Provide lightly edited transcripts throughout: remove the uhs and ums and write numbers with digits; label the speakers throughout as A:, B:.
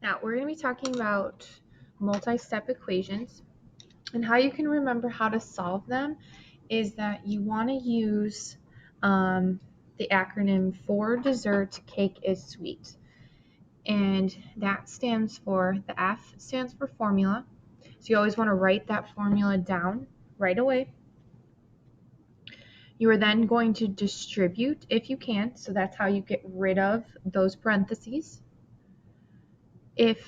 A: Now, we're going to be talking about multi-step equations, and how you can remember how to solve them is that you want to use the acronym for dessert, cake is sweet. And that stands for, the F stands for formula. So you always want to write that formula down right away. You are then going to distribute if you can. So that's how you get rid of those parentheses. If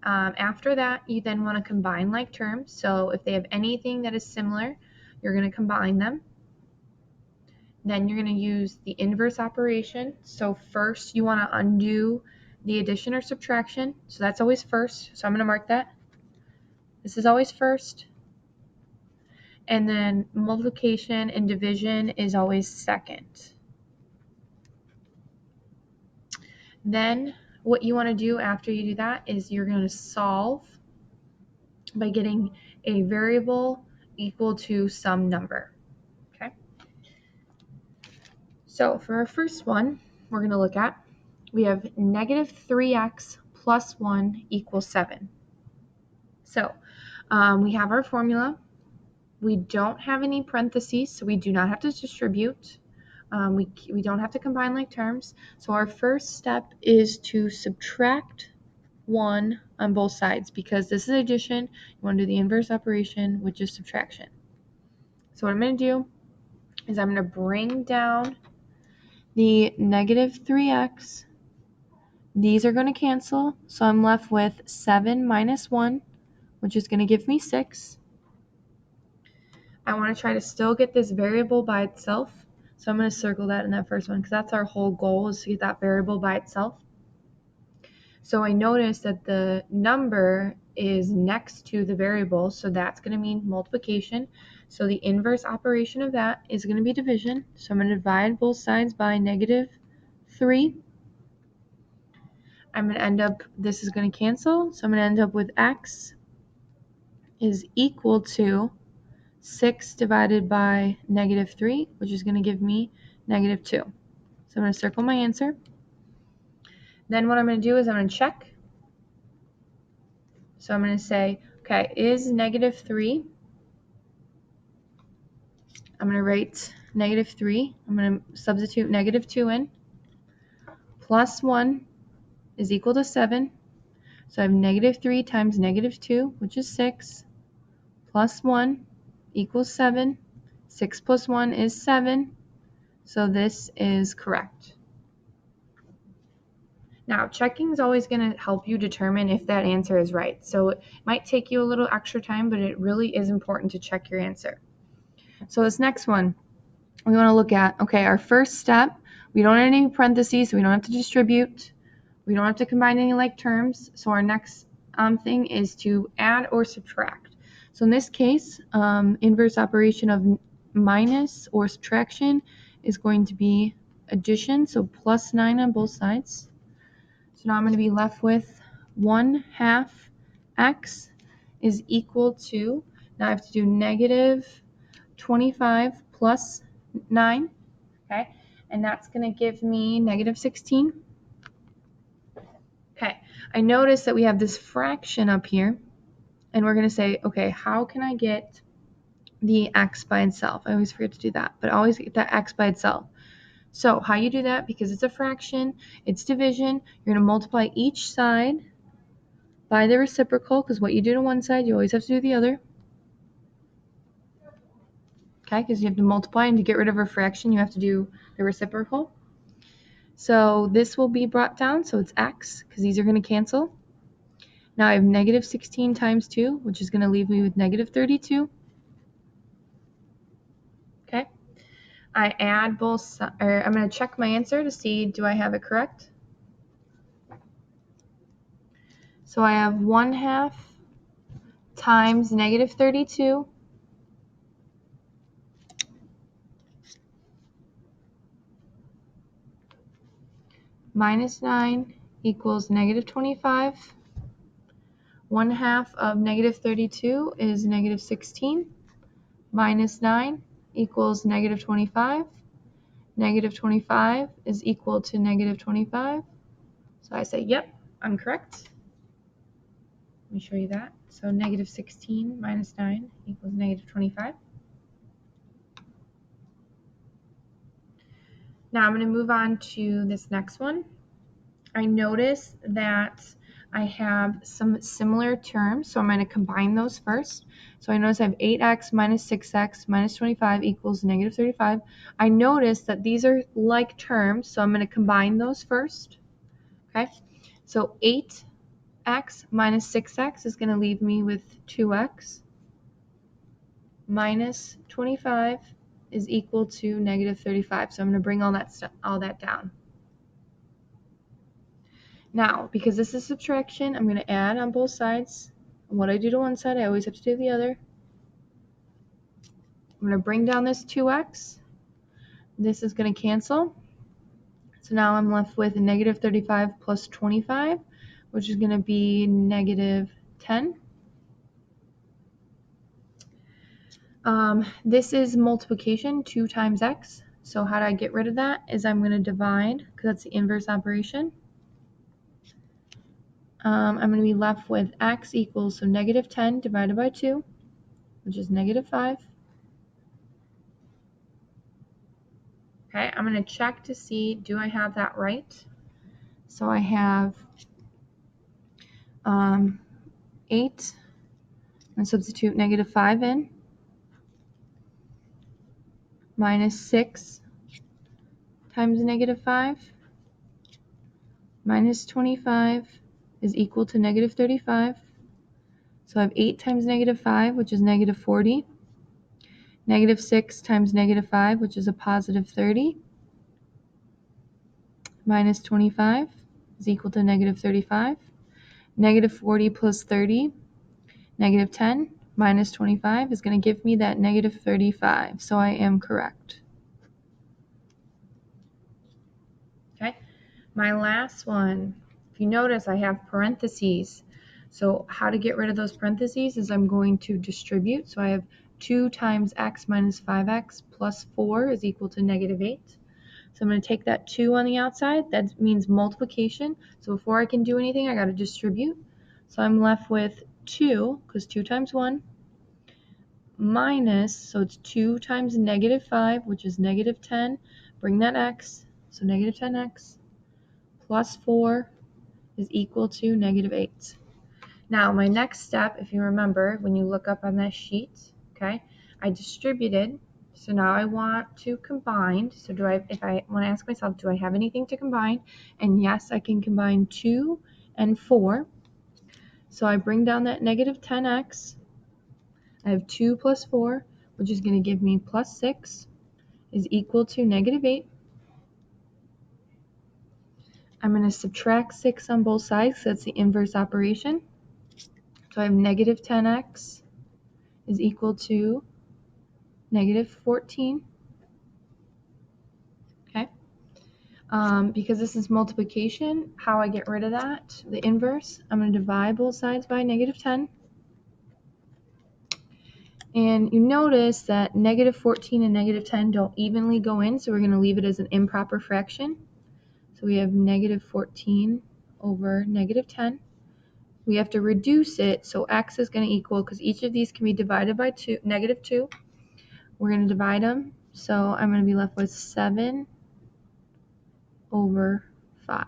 A: after that, you then want to combine like terms. So if they have anything that is similar, you're going to combine them. Then you're going to use the inverse operation. So first you want to undo the addition or subtraction. So that's always first. So I'm going to mark that. This is always first. And then multiplication and division is always second. Then what you want to do after you do that is you're going to solve by getting a variable equal to some number. Okay. So for our first one, we're going to look at, we have negative 3x plus 1 equals 7. So we have our formula. We don't have any parentheses, so we do not have to distribute. We don't have to combine like terms. So our first step is to subtract 1 on both sides, because this is addition. You want to do the inverse operation, which is subtraction. So what I'm going to do is I'm going to bring down the negative 3x. These are going to cancel, so I'm left with 7 minus 1, which is going to give me 6. I want to try to still get this variable by itself, so I'm going to circle that in that first one, because that's our whole goal, is to get that variable by itself. So I notice that the number is next to the variable, so that's going to mean multiplication. So the inverse operation of that is going to be division. So I'm going to divide both sides by negative 3. I'm going to end up, this is going to cancel, so I'm going to end up with x is equal to 6 divided by negative 3, which is going to give me negative 2. So I'm going to circle my answer. Then what I'm going to do is I'm going to check. So I'm going to say, okay, is negative 3, I'm going to write negative 3. I'm going to substitute negative 2 in. Plus 1 is equal to 7. So I have negative 3 times negative 2, which is 6, plus 1 equals 7. 6 plus 1 is 7. So this is correct. Now, checking is always going to help you determine if that answer is right. So it might take you a little extra time, but it really is important to check your answer. So this next one, we want to look at, okay, our first step, we don't have any parentheses, so we don't have to distribute. We don't have to combine any like terms. So our next thing is to add or subtract. So in this case, inverse operation of minus or subtraction is going to be addition, so plus 9 on both sides. So now I'm going to be left with 1/2 x is equal to, now I have to do negative 25 plus 9, okay? And that's going to give me negative 16. Okay, I notice that we have this fraction up here, and we're going to say, okay, how can I get the x by itself? I always forget to do that, but always get that x by itself. So how you do that, because it's a fraction, it's division, you're going to multiply each side by the reciprocal, because what you do to one side, you always have to do the other. Okay, because you have to multiply, and to get rid of a fraction, you have to do the reciprocal. So this will be brought down, so it's x, because these are going to cancel. Now I have negative 16 times 2, which is going to leave me with negative 32. Okay, I add both, or I'm going to check my answer to see, do I have it correct? So I have 1/2 times negative 32 minus 9 equals negative 25. 1/2 of negative 32 is negative 16. Minus 9 equals negative 25. Negative 25 is equal to negative 25. So I say, yep, I'm correct. Let me show you that. So negative 16 minus 9 equals negative 25. Now I'm going to move on to this next one. I notice that I have some similar terms, so I'm going to combine those first. So I notice I have 8x minus 6x minus 25 equals negative 35. I notice that these are like terms, so I'm going to combine those first. Okay, so 8x minus 6x is going to leave me with 2x minus 25 is equal to negative 35. So I'm going to bring all that down. Now, because this is subtraction, I'm going to add on both sides. And what I do to one side, I always have to do the other. I'm going to bring down this 2x. This is going to cancel. So now I'm left with a negative 35 plus 25, which is going to be negative 10. This is multiplication, 2 times x. So how do I get rid of that? Is I'm going to divide, because that's the inverse operation. I'm going to be left with x equals, so negative 10 divided by 2, which is negative 5. Okay, I'm going to check to see, do I have that right? So I have 8, and substitute negative 5 in, minus 6 times negative 5, minus 25 is equal to negative 35. So I have 8 times negative 5, which is negative 40. Negative 6 times negative 5, which is a positive 30. Minus 25 is equal to negative 35. Negative 40 plus 30, negative 10, minus 25 is going to give me that negative 35. So I am correct. Okay, my last one. If you notice, I have parentheses. So how to get rid of those parentheses is I'm going to distribute. So I have 2 times x minus 5x plus 4 is equal to negative 8. So I'm going to take that 2 on the outside. That means multiplication. So before I can do anything, I got to distribute. So I'm left with 2, because 2 times 1, minus, so it's 2 times negative 5, which is negative 10. Bring that x, so negative 10x plus 4 is equal to negative 8. Now, my next step, if you remember, when you look up on that sheet, okay, I distributed. So now I want to combine. So if I want to ask myself, do I have anything to combine? And yes, I can combine 2 and 4. So I bring down that negative 10x. I have 2 plus 4, which is going to give me plus 6, is equal to negative 8. I'm going to subtract 6 on both sides, so that's the inverse operation. So I have negative 10x is equal to negative 14. Okay. Because this is multiplication, how I get rid of that, the inverse, I'm going to divide both sides by negative 10. And you notice that negative 14 and negative 10 don't evenly go in, so we're going to leave it as an improper fraction. So we have negative 14 over negative 10. We have to reduce it, so x is going to equal, because each of these can be divided by negative 2. We're going to divide them, so I'm going to be left with 7 over 5.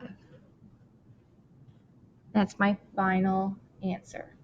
A: That's my final answer.